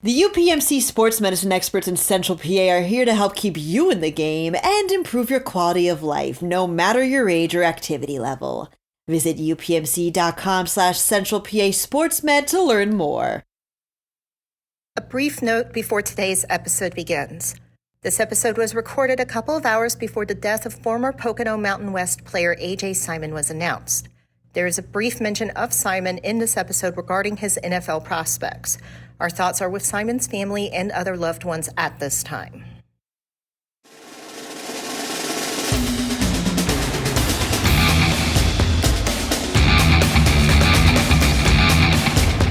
The UPMC sports medicine experts in Central PA are here to help keep you in the game and improve your quality of life, no matter your age or activity level. Visit upmc.com/Central PA SportsMed to learn more. A brief note before today's episode begins. This episode was recorded a couple of hours before the death of former Pocono Mountain West player A.J. Simon was announced. There is a brief mention of Simon in this episode regarding his NFL prospects. Our thoughts are with Simon's family and other loved ones at this time.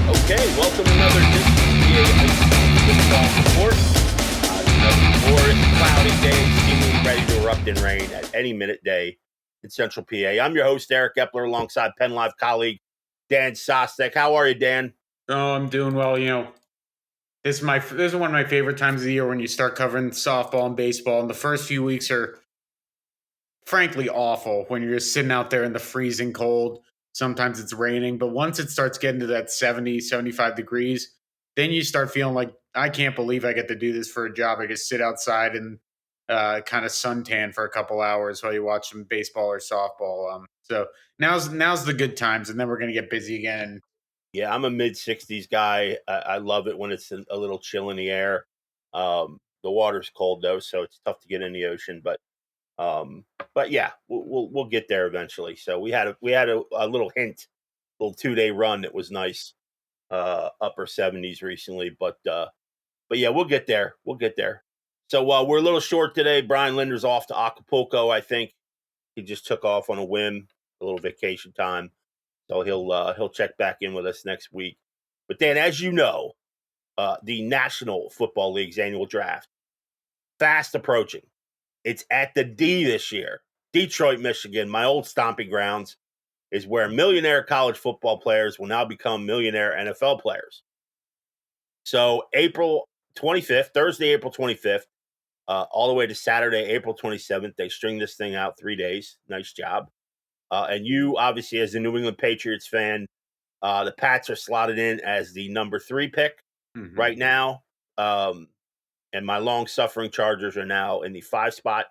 Okay, welcome to another edition of PA Football Report. Another glorious, cloudy day, seemingly ready to erupt in rain at any minute day in Central PA. I'm your host, Eric Epler, alongside PennLive colleague Dan Sostek. How are you, Dan? Oh, I'm doing well. This is one of my favorite times of the year when you start covering softball and baseball, and the first few weeks are frankly awful when you're just sitting out there in the freezing cold. Sometimes it's raining, but once it starts getting to that 70, 75 degrees, then you start feeling like, I can't believe I get to do this for a job. I just sit outside and kind of suntan for a couple hours while you watch some baseball or softball. So now's the good times, and then we're going to get busy again. Yeah, I'm a mid-60s guy. I love it when it's a little chill in the air. The water's cold, though, so it's tough to get in the ocean. But yeah, we'll get there eventually. So we had a little hint, little 2-day run that was nice, upper 70s recently. But yeah, we'll get there. We'll get there. So we're a little short today. Brian Linder's off to Acapulco, I think. He just took off on a whim, a little vacation time. So he'll check back in with us next week. But Dan, as you know, the National Football League's annual draft fast approaching. It's at the D this year. Detroit, Michigan, my old stomping grounds, is where millionaire college football players will now become millionaire NFL players. So April 25th, Thursday, April 25th, all the way to Saturday, April 27th, they string this thing out 3 days. Nice job. And you, obviously, as a New England Patriots fan, the Pats are slotted in as the number 3 pick right now. And my long-suffering Chargers are now in the 5 spot,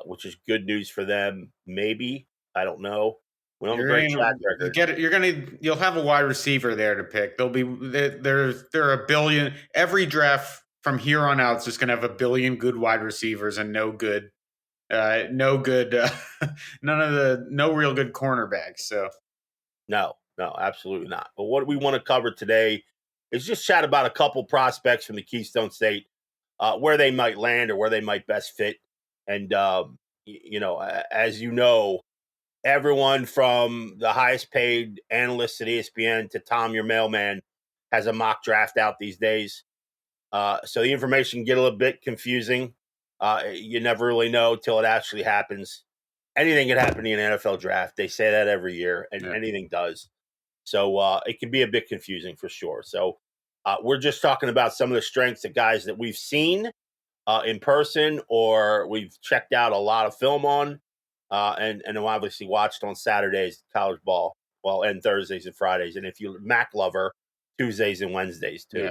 which is good news for them. Maybe. I don't know. We don't have a great track record. You'll have a wide receiver there to pick. There are a billion. Every draft from here on out is just going to have a billion good wide receivers and no real good cornerbacks. So no, absolutely not. But what we want to cover today is just chat about a couple prospects from the Keystone State, where they might land or where they might best fit. And, as you know, everyone from the highest paid analysts at ESPN to Tom, your mailman, has a mock draft out these days. So the information can get a little bit confusing. You never really know till it actually happens. Anything can happen in an NFL draft. They say that every year, and anything does. So it can be a bit confusing for sure. So we're just talking about some of the strengths of guys that we've seen in person or we've checked out a lot of film on and obviously watched on Saturdays college ball, and Thursdays and Fridays. And if you're a Mac lover, Tuesdays and Wednesdays too. Yeah.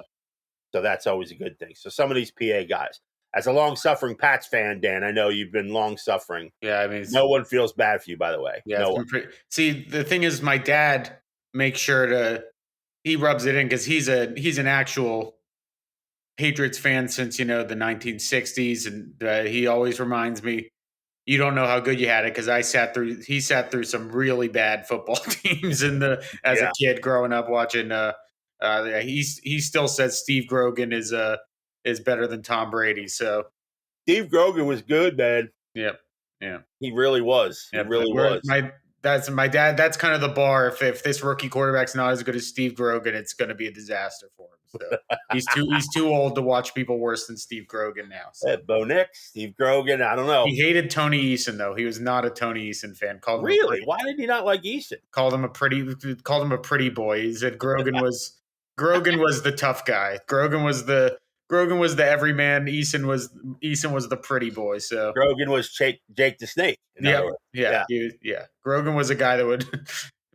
So that's always a good thing. So some of these PA guys. As a long-suffering Pats fan, Dan, I know you've been long-suffering. Yeah, I mean, no one feels bad for you, by the way. Yeah, no one. See, the thing is, my dad makes sure he rubs it in because he's an actual Patriots fan since the 1960s, and he always reminds me, you don't know how good you had it because he sat through some really bad football teams as a kid growing up watching. He still says Steve Grogan is better than Tom Brady. So Steve Grogan was good, man. Yep. Yeah. He really was. He really was. That's my dad. That's kind of the bar. If this rookie quarterback's not as good as Steve Grogan, it's going to be a disaster for him. So he's too old to watch people worse than Steve Grogan now. So. Bo Nix, Steve Grogan. I don't know. He hated Tony Eason though. He was not a Tony Eason fan. Really? Why did he not like Eason? Called him a pretty boy. He said Grogan was the tough guy. Grogan was the everyman. Eason was the pretty boy. So Grogan was Jake the Snake. Yeah. Grogan was a guy that would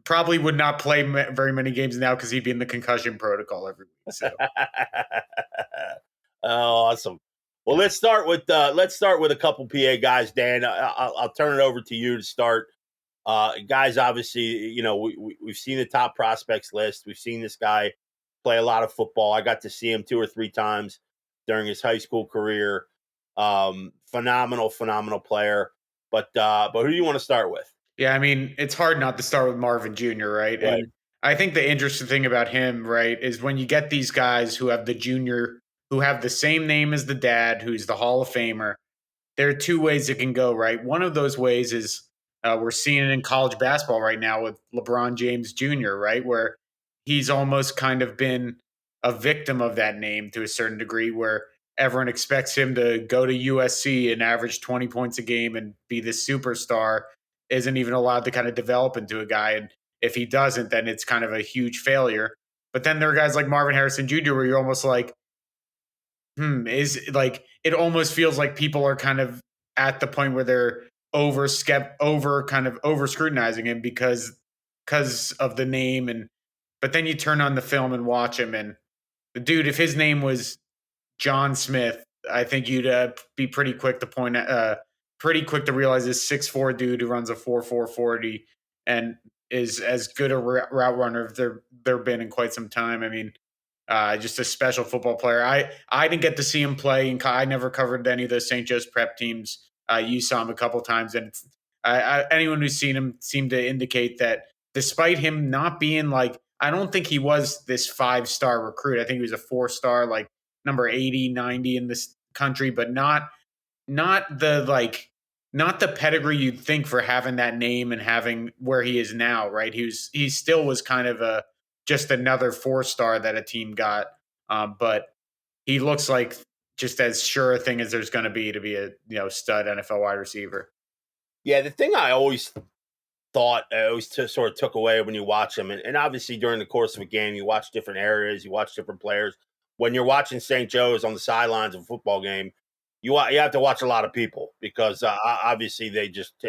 probably would not play very many games now because he'd be in the concussion protocol every week. So. Oh, awesome. Well, let's start with a couple PA guys, Dan. I'll turn it over to you to start. Guys, obviously, we've seen the top prospects list. We've seen this guy play a lot of football. I got to see him 2 or 3 times during his high school career. Phenomenal player. But who do you want to start with? Yeah, I mean, it's hard not to start with Marvin Jr., right? Right. And I think the interesting thing about him, right, is when you get these guys who have the junior, who have the same name as the dad, who's the Hall of Famer, there are 2 ways it can go, right? One of those ways is we're seeing it in college basketball right now with LeBron James Jr., right? Where he's almost kind of been a victim of that name to a certain degree, where everyone expects him to go to USC and average 20 points a game and be this superstar, isn't even allowed to kind of develop into a guy. And if he doesn't, then it's kind of a huge failure. But then there are guys like Marvin Harrison Jr., where you're almost like, is like, it almost feels like people are kind of at the point where they're over scrutinizing him because of the name. But then you turn on the film and watch him, and the dude, if his name was John Smith, I think you'd be pretty quick to realize this 6'4" dude who runs a 4.4 40 and is as good a route runner as there been in quite some time. I mean, just a special football player. I didn't get to see him play, and I never covered any of those St. Joe's prep teams. You saw him a couple times, and anyone who's seen him seemed to indicate that despite him not being like, I don't think he was this 5-star recruit. I think he was a 4-star, like number 80, 90 in this country, but not the pedigree you'd think for having that name and having where he is now, right? He still was kind of just another 4-star that a team got. But he looks like just as sure a thing as there's going to be a stud NFL wide receiver. Yeah, the thing I always thought, I always sort of took away when you watch him, and obviously during the course of a game, you watch different areas, you watch different players. When you're watching St. Joe's on the sidelines of a football game, you have to watch a lot of people because obviously they just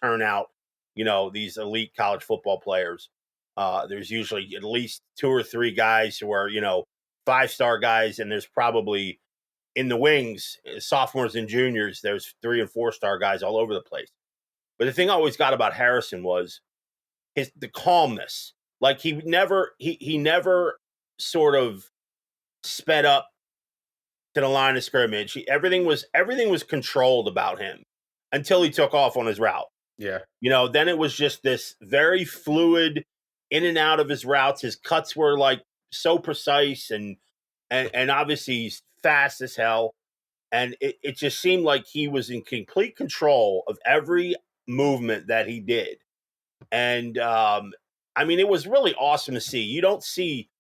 turn out, these elite college football players. There's usually at least 2 or 3 guys who are, 5-star guys, and there's probably in the wings, sophomores and juniors, there's 3 and 4-star guys all over the place. But the thing I always got about Harrison was the calmness. Like he never sort of sped up to the line of scrimmage. Everything was controlled about him until he took off on his route. Yeah. Then it was just this very fluid in and out of his routes. His cuts were like so precise and obviously he's fast as hell. And it just seemed like he was in complete control of every movement that he did. And I mean, it was really awesome to see. You don't see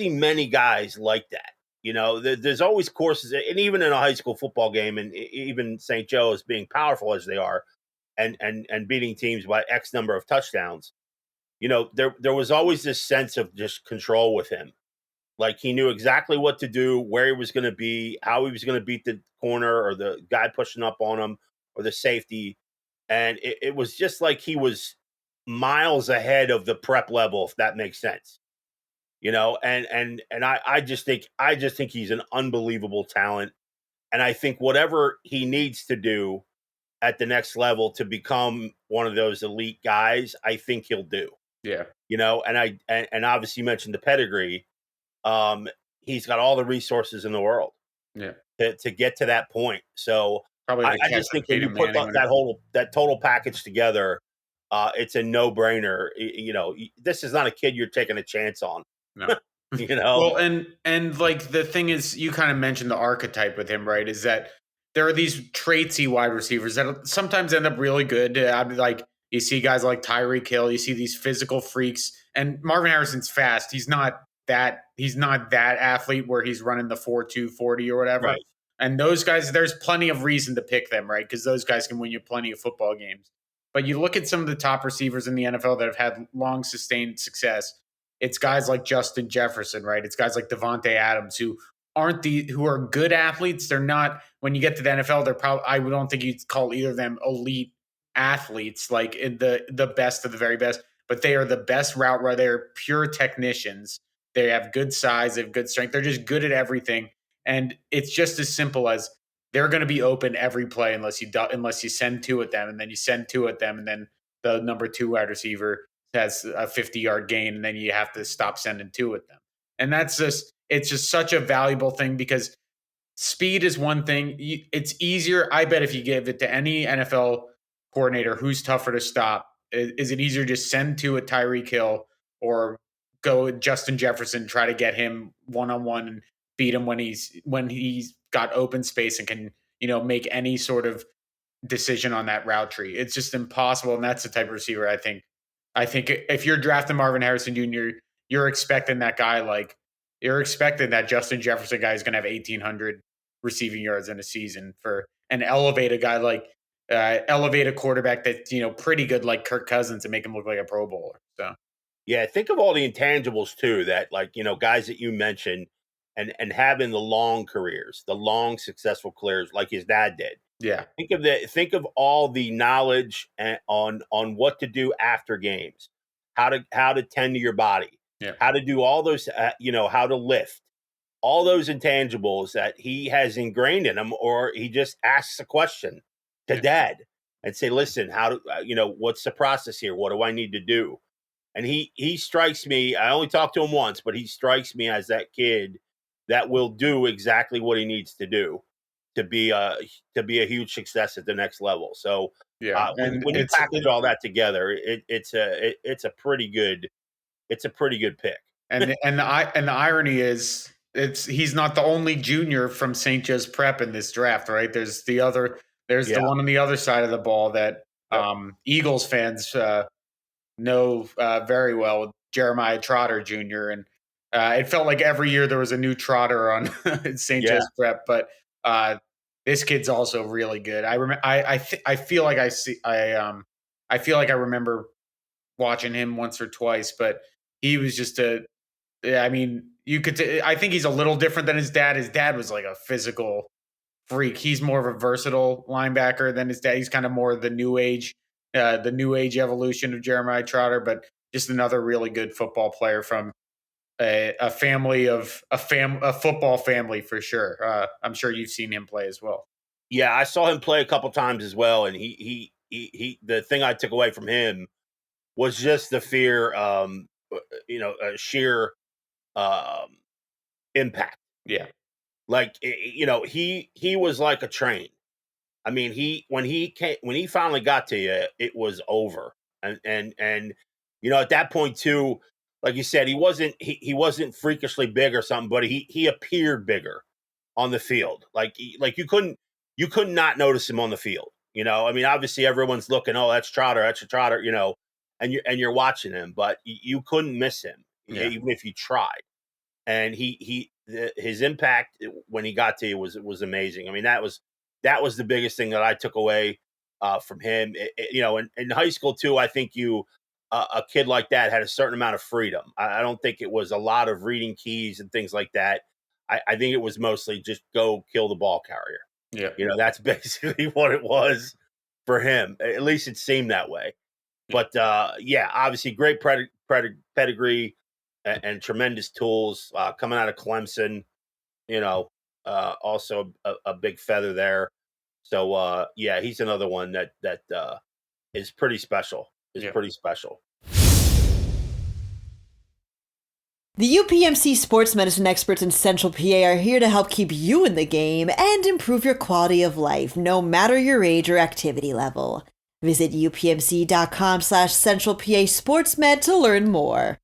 many guys like that. There's always courses, and even in a high school football game, and even St. Joe's being powerful as they are, and beating teams by X number of touchdowns, there was always this sense of just control with him. Like he knew exactly what to do, where he was going to be, how he was going to beat the corner or the guy pushing up on him or the safety. And it was just like he was miles ahead of the prep level, if that makes sense. And I just think he's an unbelievable talent. And I think whatever he needs to do at the next level to become one of those elite guys, I think he'll do. Yeah. And obviously you mentioned the pedigree. He's got all the resources in the world. Yeah. To get to that point. So probably I just think when you put that total package together, it's a no-brainer. This is not a kid you're taking a chance on. No. Well, and like the thing is, you kind of mentioned the archetype with him, right? Is that there are these traitsy wide receivers that sometimes end up really good. Like you see guys like Tyreek Hill, you see these physical freaks, and Marvin Harrison's fast. He's not that athlete where he's running the 4.2 40 or whatever. Right. And those guys, there's plenty of reason to pick them, right? Because those guys can win you plenty of football games. But you look at some of the top receivers in the NFL that have had long sustained success. It's guys like Justin Jefferson, right? It's guys like Devontae Adams who are good athletes. They're not, when you get to the NFL, they're probably, I don't think you'd call either of them elite athletes, like in the best of the very best. but they are the best route runner. They're pure technicians. They have good size, they have good strength. They're just good at everything. And it's just as simple as they're going to be open every play unless you send two at them, and then you send two at them, and then the number two wide receiver has a 50-yard gain, and then you have to stop sending two at them. And it's just such a valuable thing because speed is one thing. It's easier. I bet if you give it to any NFL coordinator who's tougher to stop, is it easier to send two at Tyreek Hill or go with Justin Jefferson, try to get him one-on-one and beat him when he's got open space and can, make any sort of decision on that route tree. It's just impossible. And that's the type of receiver I think if you're drafting Marvin Harrison Jr., you're expecting that guy you're expecting that Justin Jefferson guy is going to have 1,800 receiving yards in a season for an elevate a quarterback that's pretty good like Kirk Cousins and make him look like a Pro Bowler. So Yeah, think of all the intangibles too that guys that you mentioned and having the long careers, the long successful careers like his dad did. yeah, Think of all the knowledge on what to do after games, how to tend to your body, yeah, how to do all those how to lift, all those intangibles that he has ingrained in him, or he just asks a question to Yeah. dad and say, listen, how do what's the process here? What do I need to do? And he strikes me, I only talked to him once, but he strikes me as that kid that will do exactly what he needs to do to be a huge success at the next level. So yeah. when you package all that together, it's a pretty good pick. And the irony is he's not the only junior from St. Joe's Prep in this draft, right? There's the one on the other side of the ball that Yep. Eagles fans know very well, Jeremiah Trotter Jr. And it felt like every year there was a new Trotter on St. Yeah. Joe's Prep, but this kid's also really good. I remember. I feel like I feel like I remember watching him once or twice, but he was just I mean, I think he's a little different than his dad. His dad was like a physical freak. He's more of a versatile linebacker than his dad. He's kind of more the new age evolution of Jeremiah Trotter, but just another really good football player from a football family for sure. I'm sure you've seen him play as well. Yeah, I saw him play a couple times as well, and he the thing I took away from him was just the fear, sheer impact. Yeah, Like he was like a train. I mean, when he finally got to you, it was over. And at that point too, like you said, he wasn't freakishly big or something, but he appeared bigger on the field. Like you could not notice him on the field. I mean, obviously everyone's looking, oh, that's a Trotter, and you're watching him, but you couldn't miss him, even if you tried. And his impact when he got to you was amazing. I mean, that was the biggest thing that I took away from him. In high school too, I think a kid like that had a certain amount of freedom. I don't think it was a lot of reading keys and things like that. I think it was mostly just go kill the ball carrier. Yeah, That's basically what it was for him. At least it seemed that way. But obviously great pedigree and tremendous tools coming out of Clemson. Also a big feather there. So he's another one that is pretty special. Pretty special. The UPMC sports medicine experts in Central PA are here to help keep you in the game and improve your quality of life, no matter your age or activity level. Visit upmc.com/Central PA SportsMed to learn more.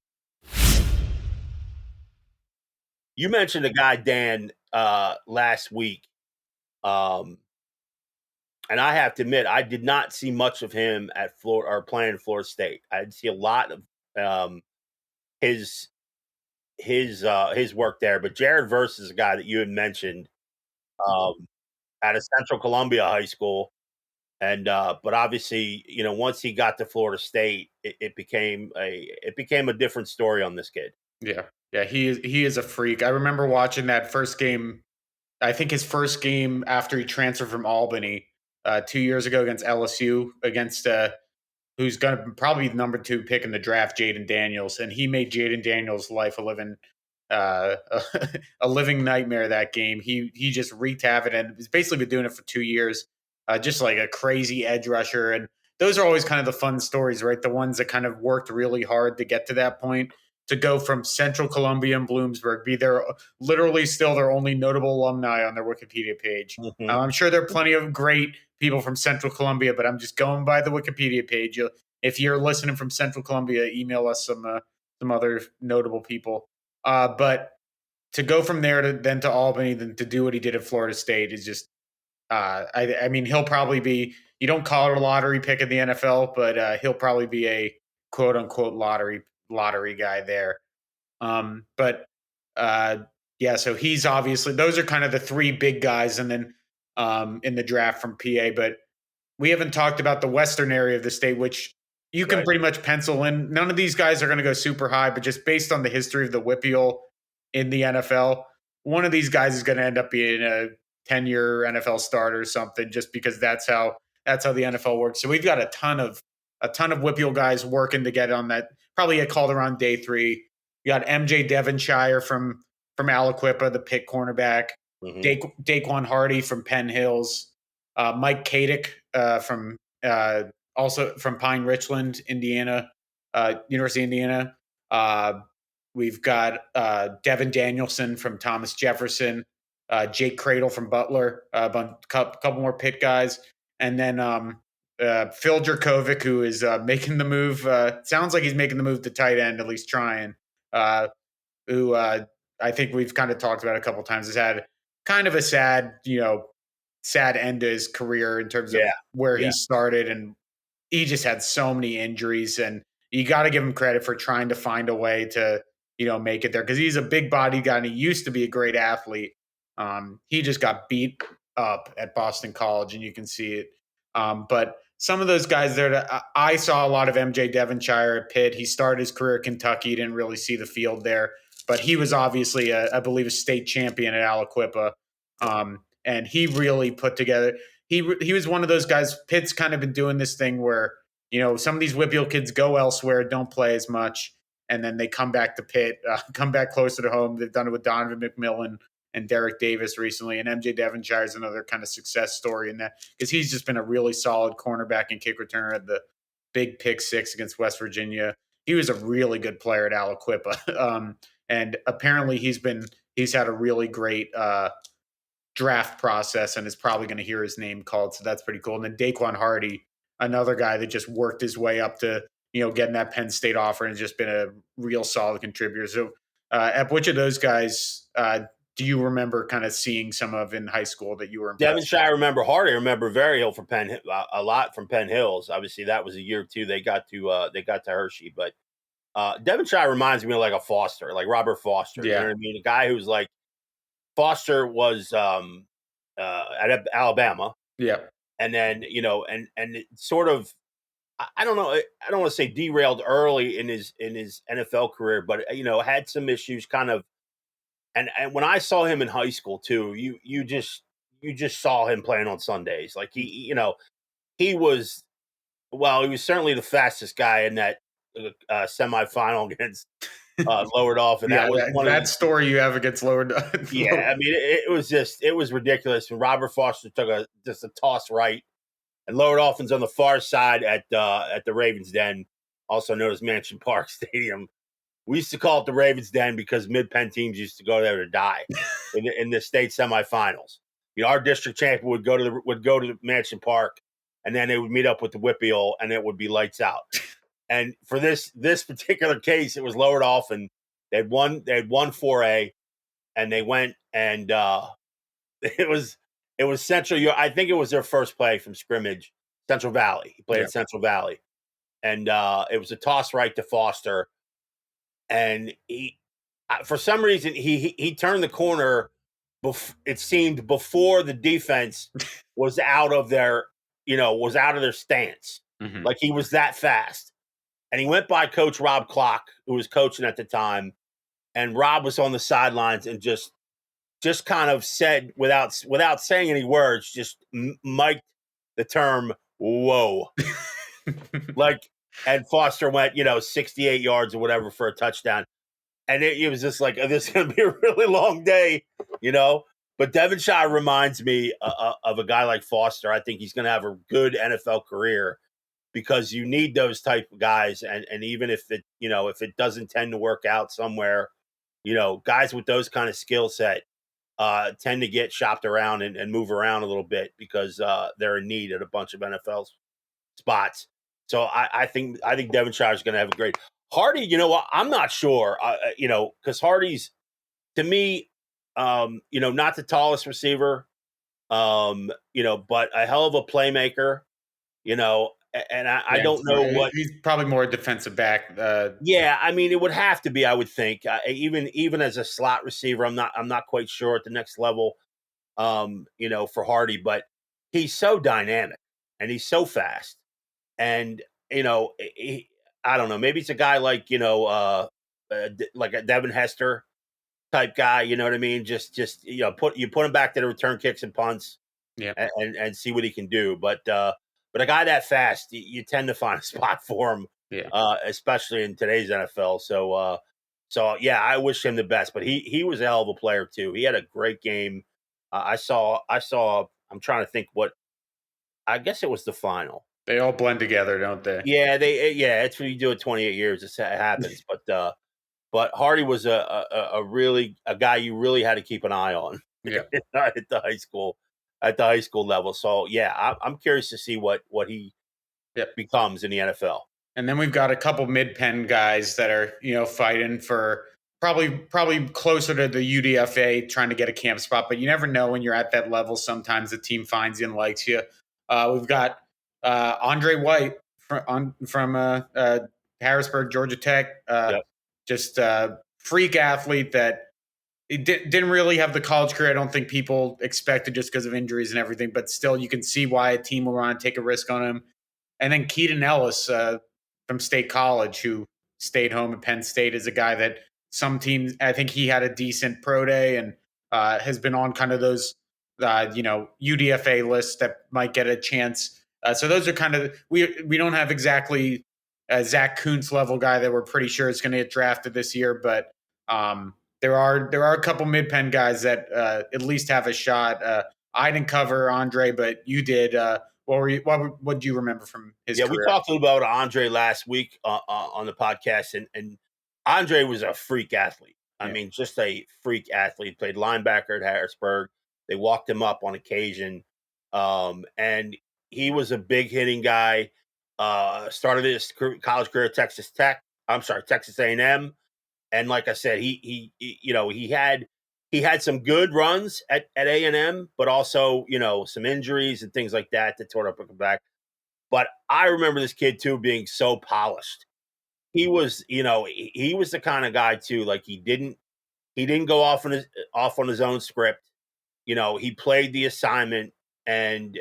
You mentioned a guy, Dan, last week. And I have to admit, I did not see much of him at Florida or playing Florida State. I did see a lot of his work there. But Jared Verse is a guy that you had mentioned out of Central Columbia High School. And but obviously, once he got to Florida State, it became a different story on this kid. Yeah, he is a freak. I remember watching that first game. I think his first game after he transferred from Albany 2 years ago against LSU, against who's going to probably be the number 2 pick in the draft, Jaden Daniels, and he made Jaden Daniels' life uh, a living nightmare that game. He just wreaked havoc and has basically been doing it for 2 years, just like a crazy edge rusher. And those are always kind of the fun stories, right? The ones that kind of worked really hard to get to that point, to go from Central Columbia and Bloomsburg, be there literally still their only notable alumni on their Wikipedia page. Mm-hmm. I'm sure there are plenty of great people from Central Columbia, but I'm just going by the Wikipedia page. If you're listening from Central Columbia, email us some other notable people. But to go from there to Albany, then to do what he did at Florida State is just, I mean, he'll probably be, you don't call it a lottery pick in the NFL, but he'll probably be a quote unquote lottery guy there. But yeah, so he's obviously, those are kind of the 3 big guys. And then in the draft from PA, but we haven't talked about the western area of the state, which you can pretty much pencil in. None of these guys are going to go super high, but just based on the history of the WPIAL in the NFL, one of these guys is going to end up being a 10-year NFL starter or something, just because that's how the NFL works. So we've got a ton of WPIAL guys working to get on that. Probably get called around day 3. You got MJ Devonshire from Aliquippa, the Pitt cornerback. Mm-hmm. Daquan Hardy from Penn Hills. Mike Kadick from also from Pine Richland, Indiana, University of Indiana. We've got Devin Danielson from Thomas Jefferson, Jake Cradle from Butler, a couple more Pitt guys, and then Phil Jerkovic, who is making the move. Sounds like he's making the move to tight end, at least trying. Who I think we've kind of talked about a couple times, has had kind of a sad end to his career in terms of where he started, and he just had so many injuries, and you got to give him credit for trying to find a way to, make it there, because he's a big body guy and he used to be a great athlete. He just got beat up at Boston College, and you can see it. But some of those guys there, I saw a lot of MJ Devonshire at Pitt. He started his career at Kentucky, didn't really see the field there, but he was obviously, I believe, a state champion at Aliquippa. And he really put together. He was one of those guys. Pitt's kind of been doing this thing where, some of these WPIAL kids go elsewhere, don't play as much, and then they come back to Pitt, come back closer to home. They've done it with Donovan McMillan and Derek Davis recently, and MJ Devonshire is another kind of success story in that, because he's just been a really solid cornerback and kick returner at the big pick 6 against West Virginia. He was a really good player at Aliquippa, and apparently he's had a really great draft process and is probably going to hear his name called. So that's pretty cool. And then Daquan Hardy, another guy that just worked his way up to, getting that Penn State offer and has just been a real solid contributor. So Ep, which of those guys do you remember kind of seeing some of in high school that you were impressed? Devonshire, I remember Hardy. I remember Verrill from a lot from Penn Hills. Obviously, that was a year or two they got to Hershey. But Devonshire reminds me of like a Foster, like Robert Foster. You know what I mean? A guy who's like, Foster was at Alabama. Yeah. And then, and it sort of, I don't know, I don't want to say derailed early in his NFL career, but, had some issues kind of. And when I saw him in high school too, you just saw him playing on Sundays. Like he was certainly the fastest guy in that semifinal against Lowered Off, and that was that story you have against Lowered. Yeah, I mean, it was ridiculous. When Robert Foster took just a toss right, and Lowered Offen's on the far side at the Ravens Den, also known as Mansion Park Stadium. We used to call it the Ravens Den because mid-Penn teams used to go there to die in the state semifinals. Our district champion would go to the Mansion Park, and then they would meet up with the WPIAL, and it would be lights out. And for this particular case, it was Lowered Off, and they'd won 4A, and they went and it was Central. I think it was their first play from scrimmage. Central Valley. He played at Central Valley, and it was a toss right to Foster. And he, for some reason, he turned the corner. It seemed before the defense was out of their stance. Mm-hmm. Like he was that fast, and he went by Coach Rob Clock, who was coaching at the time, and Rob was on the sidelines and just kind of said without saying any words, just mic'd the term "whoa." Like, and Foster went, 68 yards or whatever for a touchdown. And it was just like, oh, this is going to be a really long day, you know? But Devonshire reminds me of a guy like Foster. I think he's going to have a good NFL career because you need those type of guys. And even if it doesn't tend to work out somewhere, guys with those kind of skill set tend to get shopped around and move around a little bit because they're in need at a bunch of NFL spots. So I think Devonshire is going to have a great Hardy. You know what? I'm not sure. Because Hardy's to me, not the tallest receiver, but a hell of a playmaker. And I don't know what. He's probably more a defensive back. Yeah, I mean, it would have to be. I would think even as a slot receiver, I'm not quite sure at the next level. For Hardy, but he's so dynamic and he's so fast. And, I don't know, maybe it's a guy like, like a Devin Hester type guy, you know what I mean? Just put him back to the return kicks and punts Yeah. and see what he can do. But a guy that fast, you tend to find a spot for him, especially in today's NFL. So yeah, I wish him the best, but he was a hell of a player too. He had a great game. I saw, I'm trying to think I guess it was the final. They all blend together, don't they? Yeah, it's when you do it 28 years, it happens. But Hardy was a guy you really had to keep an eye on. Yeah. at the high school level. So yeah, I'm curious to see what he becomes in the NFL. And then we've got a couple mid-pen guys that are, fighting for probably closer to the UDFA, trying to get a camp spot. But you never know when you're at that level. Sometimes the team finds you and likes you. We've got Andre White from Harrisburg, Georgia Tech. Just a freak athlete that didn't really have the college career I don't think people expected just because of injuries and everything. But still, you can see why a team will want to take a risk on him. And then Keaton Ellis from State College, who stayed home at Penn State, is a guy that some teams, I think he had a decent pro day and has been on kind of those, UDFA lists that might get a chance. So those are kind of, we don't have exactly a Zach Kuntz level guy that we're pretty sure is going to get drafted this year, but there are a couple mid-pen guys that at least have a shot. I didn't cover Andre, but you did. What do you remember from his career? We talked a little about Andre last week on the podcast, and Andre was a freak athlete. I mean, just a freak athlete. Played linebacker at Harrisburg. They walked him up on occasion, and he was a big hitting guy. Started his college career at Texas A&M, and like I said, he had some good runs at A&M, but also, some injuries and things like that tore up his back. But I remember this kid too being so polished. He was, he was the kind of guy too. Like he didn't go off on his own script. He played the assignment and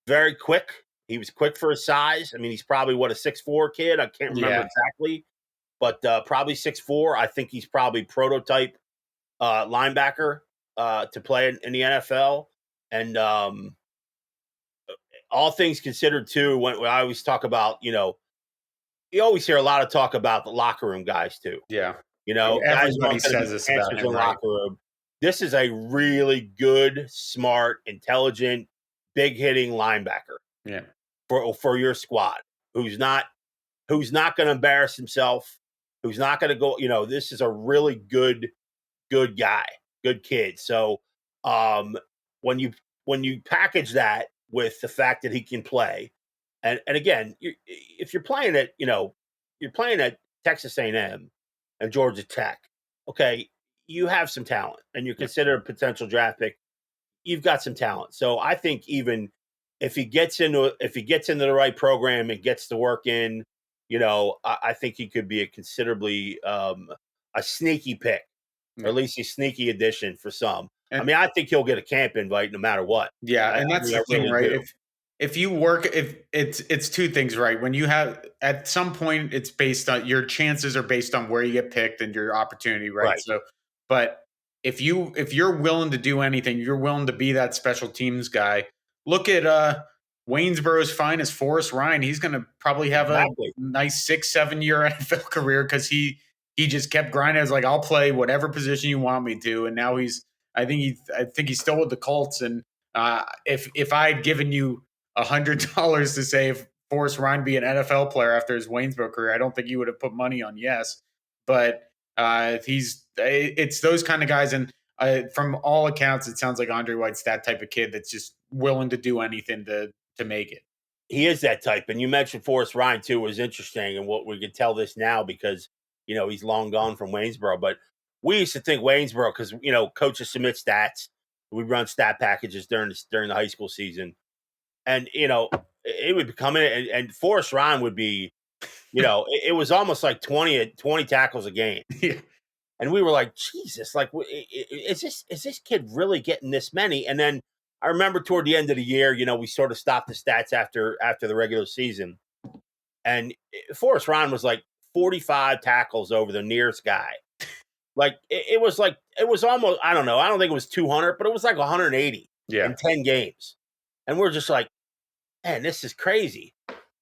very quick. He was quick for his size. I mean, he's probably a 6'4" kid. I can't remember exactly, but probably 6'4". I think he's probably prototype linebacker to play in the NFL. And all things considered too, when I always talk about, you always hear a lot of talk about the locker room guys too. Yeah. Everybody says this about him, in the locker room. This is a really good, smart, intelligent, big hitting linebacker. Yeah. For your squad, who's not going to embarrass himself, who's not going to go, this is a really good guy, good kid. So when you package that with the fact that he can play, and again, if you're playing at Texas A&M and Georgia Tech, okay, you have some talent and you're considered a potential draft pick. You've got some talent. So I think even if he gets into the right program and gets the work in, I think he could be a considerably a sneaky pick, or at least a sneaky addition for some. I mean, I think he'll get a camp invite no matter what. Yeah, and that's the thing, right? If you work, if it's two things, right? When you have at some point, it's based on your chances are based on where you get picked and your opportunity, right? So, but if you're willing to do anything, you're willing to be that special teams guy. Look at Waynesboro's finest, Forrest Ryan, he's going to probably have Exactly. a nice 6-7 year NFL career because he just kept grinding. It's like, I'll play whatever position you want me to, and now I think he's still with the Colts. And if I had given you $100 to say if Forrest Ryan be an NFL player after his Waynesboro career, I don't think you would have put money on yes. But it's those kind of guys, and from all accounts, it sounds like Andre White's that type of kid that's just willing to do anything to make it. He is that type. And you mentioned Forrest Ryan too, was interesting. And what we could tell this now because, he's long gone from Waynesboro. But we used to think Waynesboro because, coaches submit stats. We run stat packages during the high school season. And, it would become it. And Forrest Ryan would be, it was almost like 20 tackles a game. Yeah. And we were like, Jesus, like, is this kid really getting this many? And then I remember toward the end of the year, we sort of stopped the stats after the regular season. And Forrest Ryan was like 45 tackles over the nearest guy. Like, it was almost, I don't know. I don't think it was 200, but it was like 180 in 10 games. And we're just like, man, this is crazy.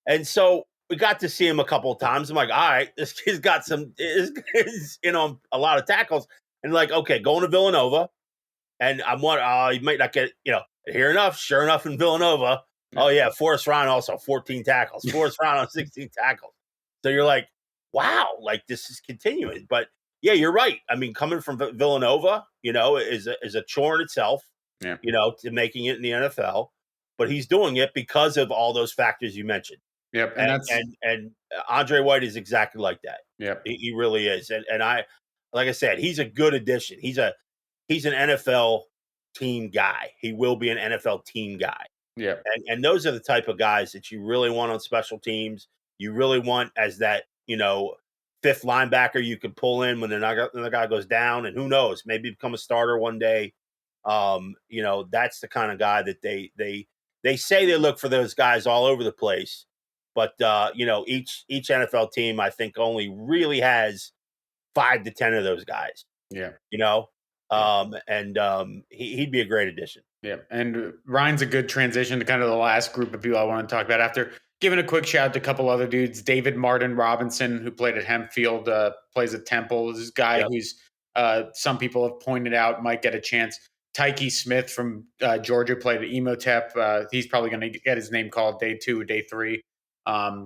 And so we got to see him a couple of times. I'm like, all right, this kid's got a lot of tackles. And like, okay, going to Villanova. And I'm wondering, you might not get, sure enough in Villanova. Oh yeah, Forrest Ryan also 14 tackles. Forrest Ryan on 16 tackles. So you're like, wow, like this is continuing. But yeah, you're right. I mean, coming from Villanova, is a chore in itself. Yeah. To making it in the NFL. But he's doing it because of all those factors you mentioned. Yep, and Andre White is exactly like that. Yep, he really is. And I, like I said, he's a good addition. He's an NFL team guy. He will be an NFL team guy. Yeah, and those are the type of guys that you really want on special teams. You really want as that fifth linebacker you can pull in when the guy goes down, and who knows, maybe become a starter one day. That's the kind of guy that they say they look for those guys all over the place. But, each NFL team, I think, only really has 5 to 10 of those guys. Yeah. He'd be a great addition. Yeah. And Ryan's a good transition to kind of the last group of people I want to talk about after giving a quick shout out to a couple other dudes. David Martin Robinson, who played at Hempfield, plays at Temple. This guy who's some people have pointed out might get a chance. Tyke Smith from Georgia played at Emotep. He's probably going to get his name called day 2 or day 3.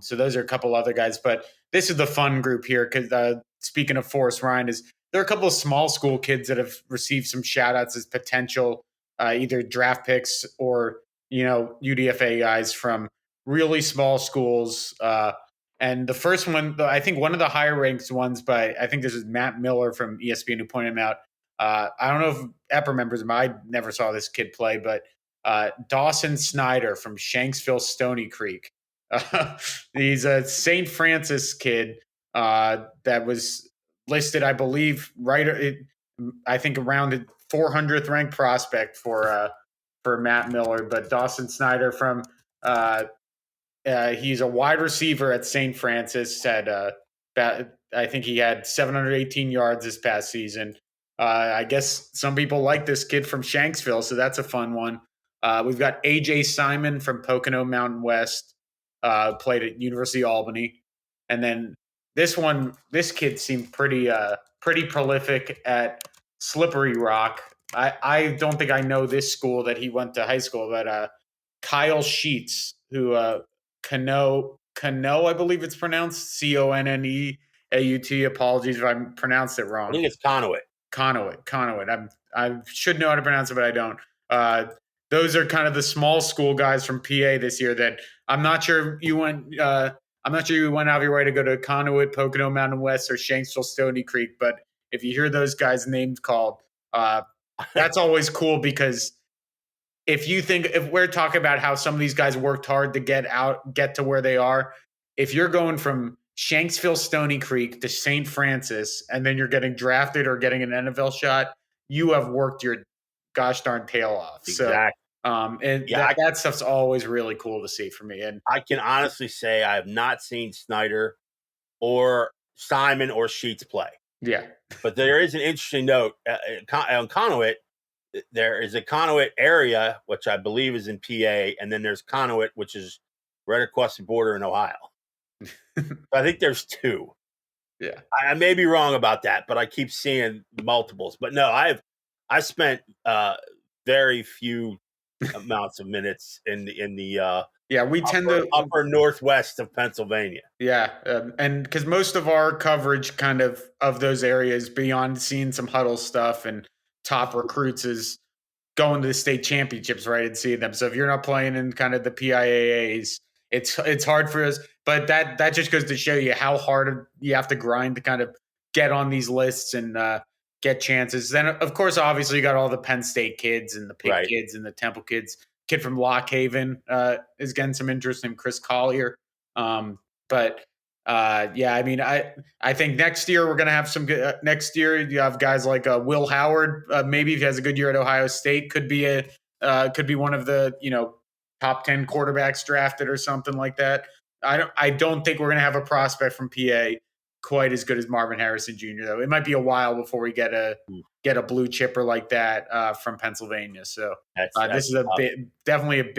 So those are a couple other guys, but this is the fun group here because speaking of Forrest Ryan, there are a couple of small school kids that have received some shout outs as potential either draft picks or UDFA guys from really small schools. And the first one, I think one of the higher ranked ones, but I think this is Matt Miller from ESPN who pointed him out. I don't know if Epler remembers him. I never saw this kid play, but Dawson Snyder from Shanksville Stony Creek. He's a St. Francis kid that was listed, I believe, I think around the 400th ranked prospect for Matt Miller. But Dawson Snyder from he's a wide receiver at St. Francis. I think he had 718 yards this past season. I guess some people like this kid from Shanksville, so that's a fun one. We've got AJ Simon from Pocono Mountain West. Played at University of Albany. And then this kid seemed pretty prolific at Slippery Rock. I don't think I know this school that he went to high school, but Kyle Sheets, who Cano, I believe it's pronounced Conneaut. Apologies if I pronounced it wrong. I think it's Conneaut. Conneaut. I should know how to pronounce it, but I don't. Those are kind of the small school guys from PA this year that I'm not sure you went. I'm not sure you went out of your way to go to Conneaut, Pocono Mountain West, or Shanksville Stony Creek. But if you hear those guys' names called, that's always cool because if we're talking about how some of these guys worked hard to get to where they are, if you're going from Shanksville Stony Creek to St. Francis and then you're getting drafted or getting an NFL shot, you have worked your gosh darn tail off. Exactly. That stuff's always really cool to see for me. And I can honestly say I have not seen Snyder or Simon or Sheets play. Yeah. But there is an interesting note on Conneaut. there is a Conduit area, which I believe is in PA, and then there's Conduit, which is right across the border in Ohio. I think there's two. Yeah. I may be wrong about that, but I keep seeing multiples. But no, I spent very few amounts of minutes in the we tend to upper northwest of Pennsylvania. Yeah, and because most of our coverage kind of those areas beyond seeing some huddle stuff and top recruits is going to the state championships, right, and seeing them. So if you're not playing in kind of the PIAAs, it's hard for us. But that just goes to show you how hard you have to grind to kind of get on these lists and get chances. Then, of course, obviously you got all the Penn State kids and the Pitt Right. kids and the Temple kids. Kid from Lock Haven is getting some interest named Chris Collier. But yeah, I mean, I think next year we're going to have some good. Next year you have guys like Will Howard. Maybe if he has a good year at Ohio State, could be one of the top 10 quarterbacks drafted or something like that. I don't think we're going to have a prospect from PA quite as good as Marvin Harrison Jr. though. It might be a while before we get a blue chipper like that from Pennsylvania. So this is definitely a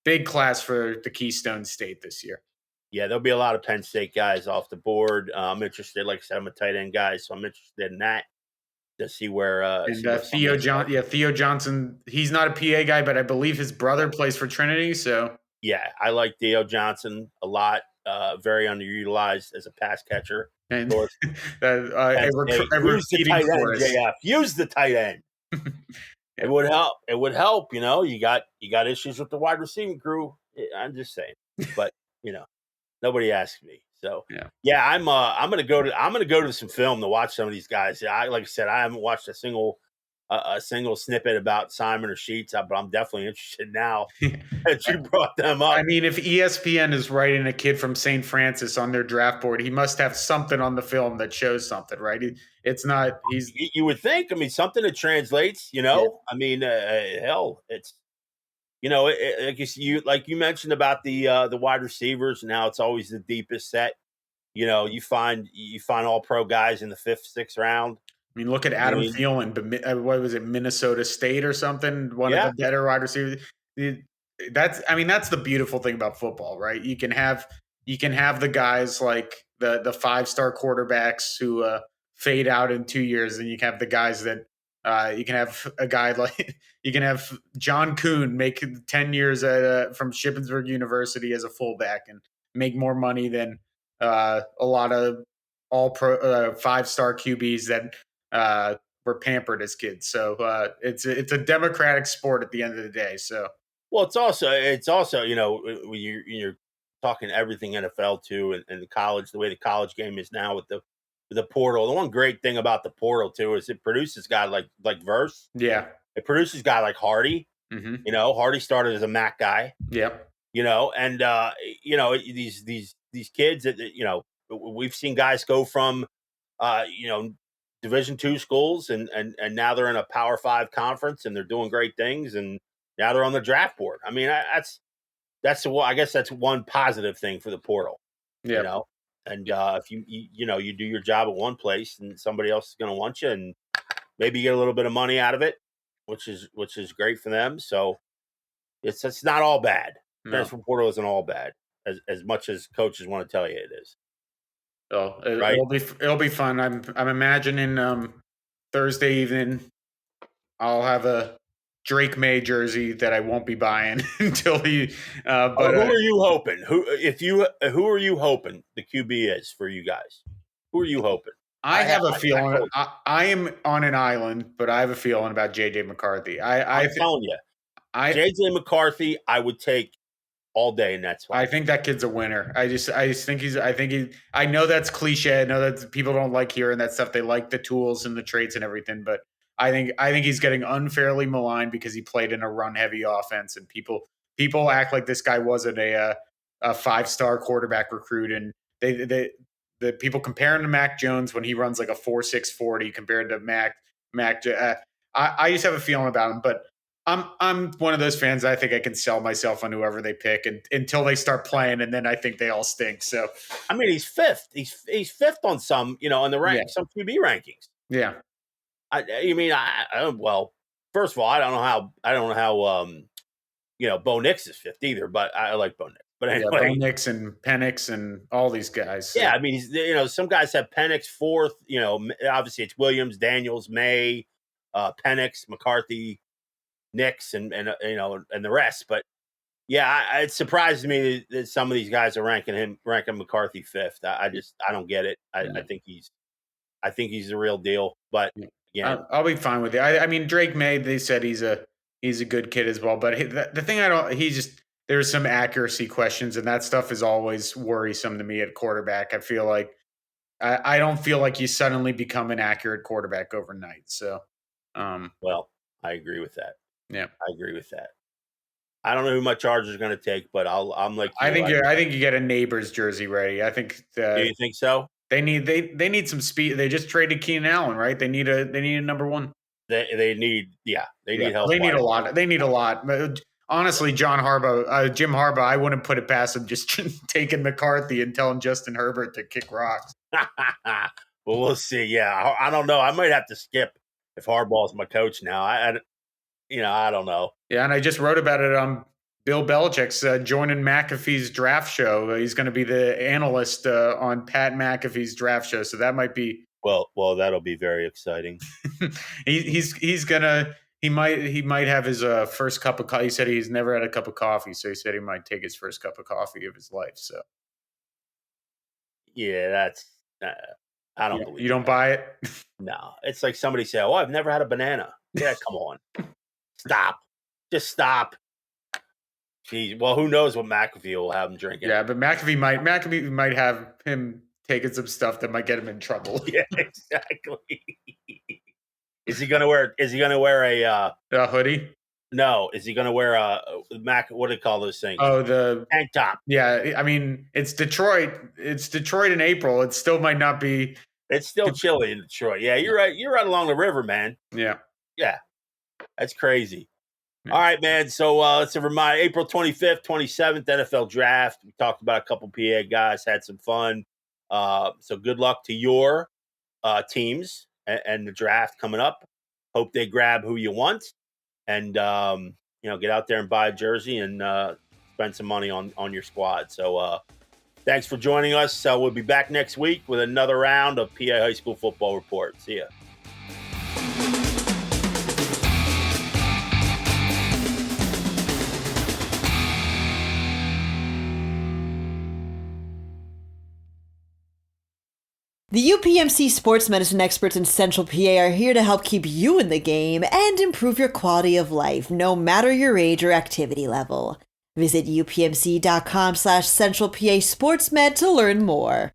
big class for the Keystone State this year. Yeah, there'll be a lot of Penn State guys off the board. I'm interested. Like I said, I'm a tight end guy, so I'm interested in that to see where. Theo Johnson. He's not a PA guy, but I believe his brother plays for Trinity. So yeah, I like Theo Johnson a lot. Very underutilized as a pass catcher. And use the tight end, JF. Use the tight end. It would help. It would help. You got issues with the wide receiving crew. I'm just saying, but nobody asked me. So yeah, I'm gonna go to some film to watch some of these guys. Like I said, I haven't watched a single snippet about Simon or Sheets, but I'm definitely interested now that you brought them up. I mean, if ESPN is writing a kid from St. Francis on their draft board, he must have something on the film that shows something, right? It's not. You would think. I mean, something that translates. Yeah. I mean, hell, it's. Like you mentioned about the wide receivers. Now it's always the deepest set. You find all pro guys in the 5th, 6th round. I mean, look at Adam Thielen. What was it, Minnesota State or something? One of the better wide receivers. That's the beautiful thing about football, right? You can have the guys like the 5-star quarterbacks who fade out in 2 years, and you can have the guys that you can have a guy like you can have John Kuhn make 10 years from Shippensburg University as a fullback and make more money than a lot of all pro 5-star QBs that were pampered as kids. So it's a democratic sport at the end of the day. So well, it's also when you're talking everything NFL too, and the college, the way the college game is now with the portal. The one great thing about the portal too is it produces guys like Verse. Yeah, it produces guys like Hardy. Mm-hmm. Hardy started as a MAC guy. Yep. And these kids that we've seen guys go from Division II schools and now they're in a Power 5 conference and they're doing great things and now they're on the draft board. I mean, I guess that's one positive thing for the portal. Yeah. And if you do your job at one place and somebody else is going to want you and maybe you get a little bit of money out of it, which is great for them. So it's not all bad. No. Transfer portal isn't all bad as much as coaches want to tell you it is. Oh, it'll be fun. I'm imagining Thursday evening I'll have a Drake May jersey that I won't be buying until he. But who are you hoping? Who are you hoping the QB is for you guys? Who are you hoping? I have a feeling. I am on an island, but I have a feeling about JJ McCarthy. I'm telling you, JJ McCarthy, I would take all day in that spot. I think that kid's a winner. I just think I know that's cliche. I know that people don't like hearing that stuff. They like the tools and the traits and everything, but I think he's getting unfairly maligned because he played in a run heavy offense and people act like this guy wasn't a 5-star quarterback recruit, and the people compare him to Mac Jones when he runs like a 4.6 40 compared to Mac. I just have a feeling about him, but I'm one of those fans. I think I can sell myself on whoever they pick until they start playing, and then I think they all stink. So I mean, he's 5th. He's 5th on some, in the rank, some QB rankings. Yeah. Well, first of all, I don't know how Bo Nix is fifth either, but I like Bo Nix. But anyway, Bo Nix and Penix and all these guys. Yeah, I mean, some guys have Penix fourth. Obviously it's Williams, Daniels, May, Penix, McCarthy, Nix, and the rest. But yeah, it surprises me that some of these guys are ranking McCarthy fifth. I don't get it. I think he's the real deal. But again, I'll be fine with it. I mean, Drake May, they said he's a good kid as well. But the thing there's some accuracy questions, and that stuff is always worrisome to me at quarterback. I feel like I don't feel like you suddenly become an accurate quarterback overnight. So, well, I agree with that. Yeah, I agree with that. I don't know who my Chargers are going to take, but I'm like, I think you get a Neighbors jersey ready. I think. Do you think so? They need some speed. They just traded Keenan Allen, right? They need a number one. They need help. They need a lot. They need a lot. Honestly, Jim Harbaugh, I wouldn't put it past him just taking McCarthy and telling Justin Herbert to kick rocks. Well, we'll see. Yeah, I don't know. I might have to skip if Harbaugh's my coach now. I don't know. Yeah, and I just wrote about it on Bill Belichick's joining McAfee's draft show. He's going to be the analyst on Pat McAfee's draft show, so that might be well. That'll be very exciting. He might have his first cup of coffee. He said he's never had a cup of coffee, so he said he might take his first cup of coffee of his life. So, yeah, that's I don't believe you don't buy it. No, it's like somebody said, "Oh, I've never had a banana." Yeah, come on, stop, just stop. Jeez, well, who knows what McAfee will have him drinking? Yeah, but McAfee might have him taking some stuff that might get him in trouble. Yeah, exactly. Is he gonna wear a hoodie? No. Is he gonna wear a what do they call those things? Oh, the tank top. Yeah, I mean, it's Detroit. It's Detroit in April. It still might not be. It's still chilly in Detroit. Yeah, you're right. You're right along the river, man. Yeah. That's crazy. Yeah. All right, man. So it's a reminder: April 25th, 27th, NFL draft. We talked about a couple PA guys, had some fun. So good luck to your teams and the draft coming up. Hope they grab who you want, and get out there and buy a jersey and spend some money on your squad. So thanks for joining us. We'll be back next week with another round of PA High School Football Report. See ya. The UPMC sports medicine experts in Central PA are here to help keep you in the game and improve your quality of life, no matter your age or activity level. Visit upmc.com/Central PA SportsMed to learn more.